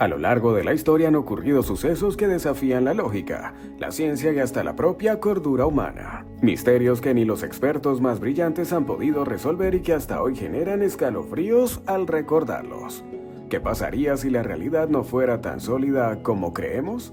A lo largo de la historia han ocurrido sucesos que desafían la lógica, la ciencia y hasta la propia cordura humana. Misterios que ni los expertos más brillantes han podido resolver y que hasta hoy generan escalofríos al recordarlos. ¿Qué pasaría si la realidad no fuera tan sólida como creemos?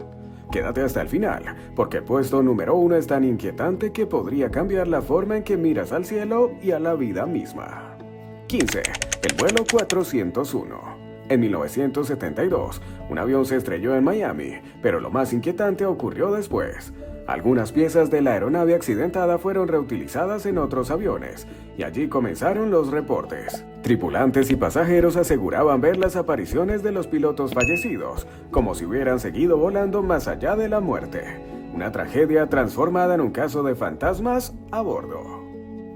Quédate hasta el final, porque el puesto número 1 es tan inquietante que podría cambiar la forma en que miras al cielo y a la vida misma. 15. El vuelo 401. En 1972, un avión se estrelló en Miami, pero lo más inquietante ocurrió después. Algunas piezas de la aeronave accidentada fueron reutilizadas en otros aviones, y allí comenzaron los reportes. Tripulantes y pasajeros aseguraban ver las apariciones de los pilotos fallecidos, como si hubieran seguido volando más allá de la muerte. Una tragedia transformada en un caso de fantasmas a bordo.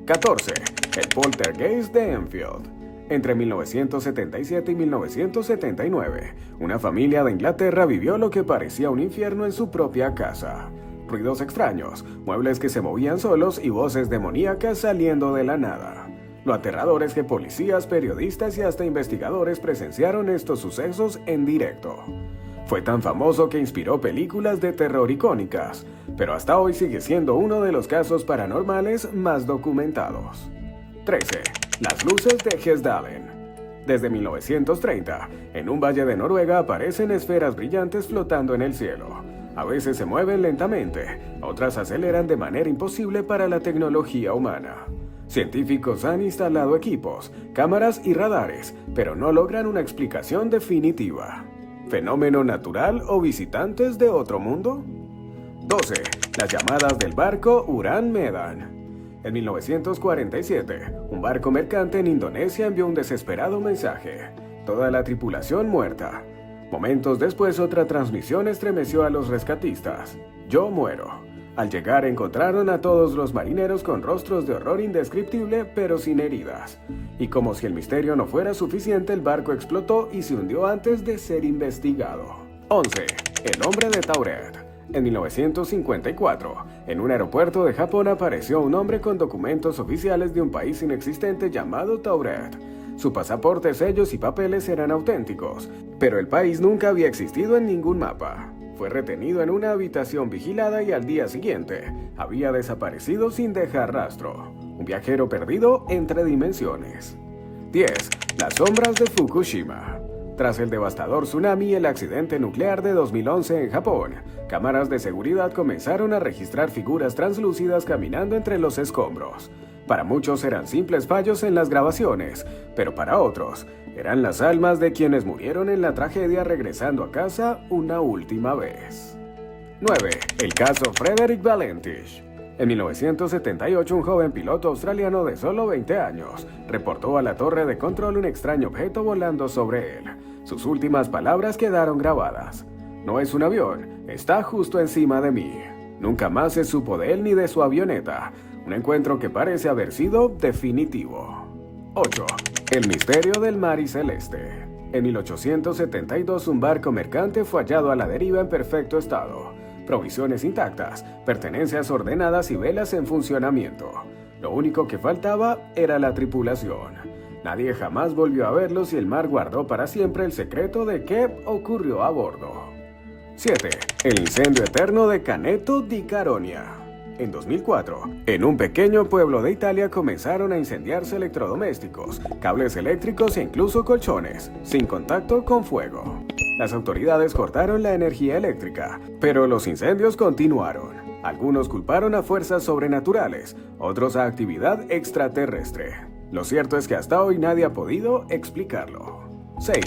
14. El poltergeist de Enfield. Entre 1977 y 1979, una familia de Inglaterra vivió lo que parecía un infierno en su propia casa. Ruidos extraños, muebles que se movían solos y voces demoníacas saliendo de la nada. Lo aterrador es que policías, periodistas y hasta investigadores presenciaron estos sucesos en directo. Fue tan famoso que inspiró películas de terror icónicas, pero hasta hoy sigue siendo uno de los casos paranormales más documentados. 13. Las luces de Hesdalen. Desde 1930, en un valle de Noruega aparecen esferas brillantes flotando en el cielo. A veces se mueven lentamente, otras aceleran de manera imposible para la tecnología humana. Científicos han instalado equipos, cámaras y radares, pero no logran una explicación definitiva. ¿Fenómeno natural o visitantes de otro mundo? 12. Las llamadas del barco Uran Medan. En 1947, un barco mercante en Indonesia envió un desesperado mensaje. Toda la tripulación muerta. Momentos después, otra transmisión estremeció a los rescatistas. Yo muero. Al llegar encontraron a todos los marineros con rostros de horror indescriptible, pero sin heridas. Y como si el misterio no fuera suficiente, el barco explotó y se hundió antes de ser investigado. 11. El hombre de Tauret. En 1954, en un aeropuerto de Japón apareció un hombre con documentos oficiales de un país inexistente llamado Tauret. Su pasaporte, sellos y papeles eran auténticos, pero el país nunca había existido en ningún mapa. Fue retenido en una habitación vigilada y al día siguiente había desaparecido sin dejar rastro. Un viajero perdido entre dimensiones. 10. Las sombras de Fukushima. Tras el devastador tsunami y el accidente nuclear de 2011 en Japón, cámaras de seguridad comenzaron a registrar figuras translúcidas caminando entre los escombros. Para muchos eran simples fallos en las grabaciones, pero para otros eran las almas de quienes murieron en la tragedia regresando a casa una última vez. 9. El caso Frederick Valentich. En 1978, un joven piloto australiano de solo 20 años reportó a la torre de control un extraño objeto volando sobre él. Sus últimas palabras quedaron grabadas. No es un avión, está justo encima de mí. Nunca más se supo de él ni de su avioneta. Un encuentro que parece haber sido definitivo. 8. El misterio del mar y celeste. En 1872, un barco mercante fue hallado a la deriva en perfecto estado. Provisiones intactas, pertenencias ordenadas y velas en funcionamiento. Lo único que faltaba era la tripulación. Nadie jamás volvió a verlos y el mar guardó para siempre el secreto de qué ocurrió a bordo. 7. El incendio eterno de Caneto di Caronia. En 2004, en un pequeño pueblo de Italia comenzaron a incendiarse electrodomésticos, cables eléctricos e incluso colchones, sin contacto con fuego. Las autoridades cortaron la energía eléctrica, pero los incendios continuaron. Algunos culparon a fuerzas sobrenaturales, otros a actividad extraterrestre. Lo cierto es que hasta hoy nadie ha podido explicarlo. 6.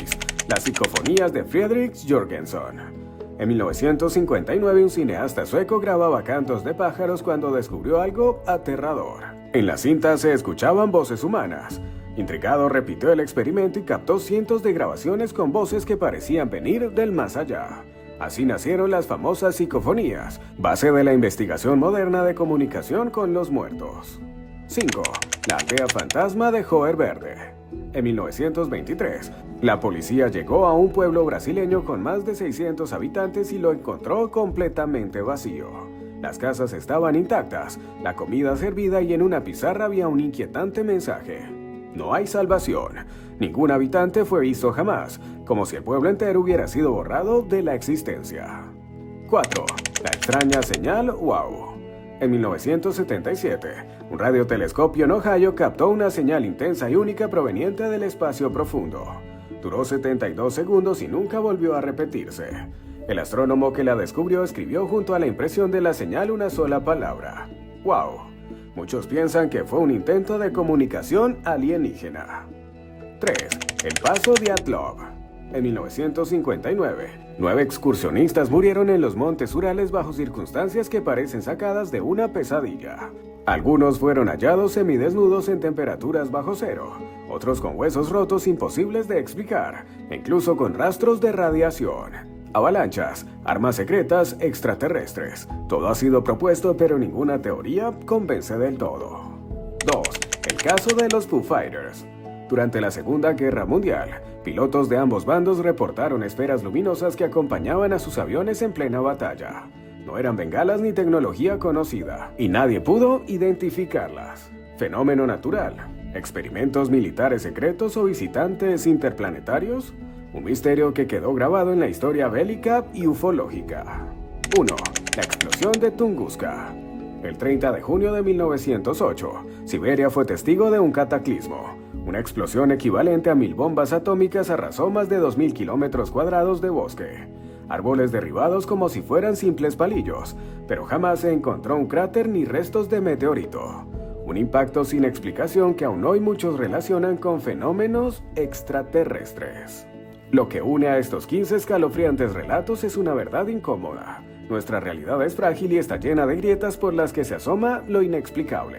Las psicofonías de Fredrik Jorgensen. En 1959, un cineasta sueco grababa cantos de pájaros cuando descubrió algo aterrador. En la cinta se escuchaban voces humanas. Intrigado, repitió el experimento y captó cientos de grabaciones con voces que parecían venir del más allá. Así nacieron las famosas psicofonías, base de la investigación moderna de comunicación con los muertos. 5. La aldea fantasma de Joer Verde. En 1923, la policía llegó a un pueblo brasileño con más de 600 habitantes y lo encontró completamente vacío. Las casas estaban intactas, la comida servida y en una pizarra había un inquietante mensaje. No hay salvación. Ningún habitante fue visto jamás, como si el pueblo entero hubiera sido borrado de la existencia. 4. La extraña señal WOW. En 1977, un radiotelescopio en Ohio captó una señal intensa y única proveniente del espacio profundo. Duró 72 segundos y nunca volvió a repetirse. El astrónomo que la descubrió escribió junto a la impresión de la señal una sola palabra: WOW. Muchos piensan que fue un intento de comunicación alienígena. 3. El paso Dyatlov. En 1959, 9 excursionistas murieron en los montes Urales bajo circunstancias que parecen sacadas de una pesadilla. Algunos fueron hallados semidesnudos en temperaturas bajo cero, otros con huesos rotos imposibles de explicar, incluso con rastros de radiación. Avalanchas, armas secretas, extraterrestres. Todo ha sido propuesto, pero ninguna teoría convence del todo. 2. El caso de los Foo Fighters. Durante la Segunda Guerra Mundial, pilotos de ambos bandos reportaron esferas luminosas que acompañaban a sus aviones en plena batalla. No eran bengalas ni tecnología conocida, y nadie pudo identificarlas. Fenómeno natural, experimentos militares secretos o visitantes interplanetarios. Un misterio que quedó grabado en la historia bélica y ufológica. 1. La explosión de Tunguska. El 30 de junio de 1908, Siberia fue testigo de un cataclismo. Una explosión equivalente a 1000 bombas atómicas arrasó más de 2000 kilómetros cuadrados de bosque. Árboles derribados como si fueran simples palillos, pero jamás se encontró un cráter ni restos de meteorito. Un impacto sin explicación que aún hoy muchos relacionan con fenómenos extraterrestres. Lo que une a estos 15 escalofriantes relatos es una verdad incómoda. Nuestra realidad es frágil y está llena de grietas por las que se asoma lo inexplicable.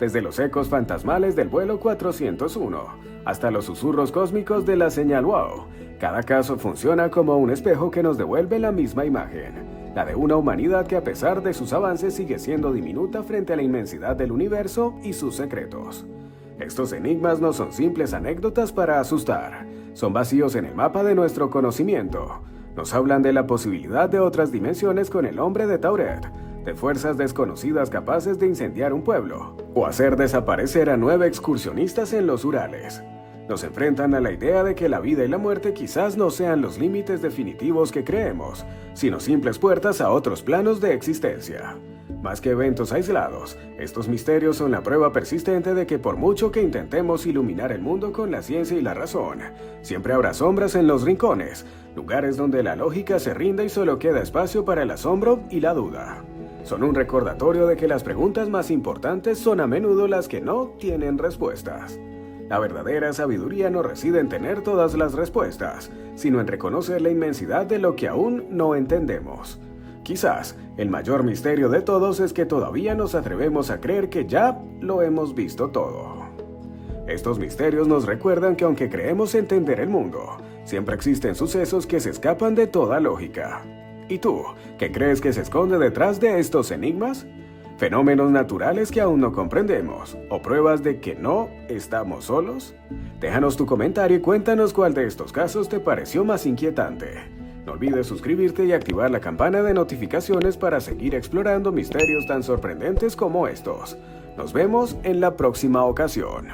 Desde los ecos fantasmales del vuelo 401 hasta los susurros cósmicos de la señal WOW, cada caso funciona como un espejo que nos devuelve la misma imagen, la de una humanidad que a pesar de sus avances sigue siendo diminuta frente a la inmensidad del universo y sus secretos. Estos enigmas no son simples anécdotas para asustar, son vacíos en el mapa de nuestro conocimiento. Nos hablan de la posibilidad de otras dimensiones con el hombre de Tauret, de fuerzas desconocidas capaces de incendiar un pueblo, o hacer desaparecer a 9 excursionistas en los Urales. Nos enfrentan a la idea de que la vida y la muerte quizás no sean los límites definitivos que creemos, sino simples puertas a otros planos de existencia. Más que eventos aislados, estos misterios son la prueba persistente de que por mucho que intentemos iluminar el mundo con la ciencia y la razón, siempre habrá sombras en los rincones, lugares donde la lógica se rinde y solo queda espacio para el asombro y la duda. Son un recordatorio de que las preguntas más importantes son a menudo las que no tienen respuestas. La verdadera sabiduría no reside en tener todas las respuestas, sino en reconocer la inmensidad de lo que aún no entendemos. Quizás, el mayor misterio de todos es que todavía nos atrevemos a creer que ya lo hemos visto todo. Estos misterios nos recuerdan que aunque creemos entender el mundo, siempre existen sucesos que se escapan de toda lógica. ¿Y tú, qué crees que se esconde detrás de estos enigmas? ¿Fenómenos naturales que aún no comprendemos? ¿O pruebas de que no estamos solos? Déjanos tu comentario y cuéntanos cuál de estos casos te pareció más inquietante. No olvides suscribirte y activar la campana de notificaciones para seguir explorando misterios tan sorprendentes como estos. Nos vemos en la próxima ocasión.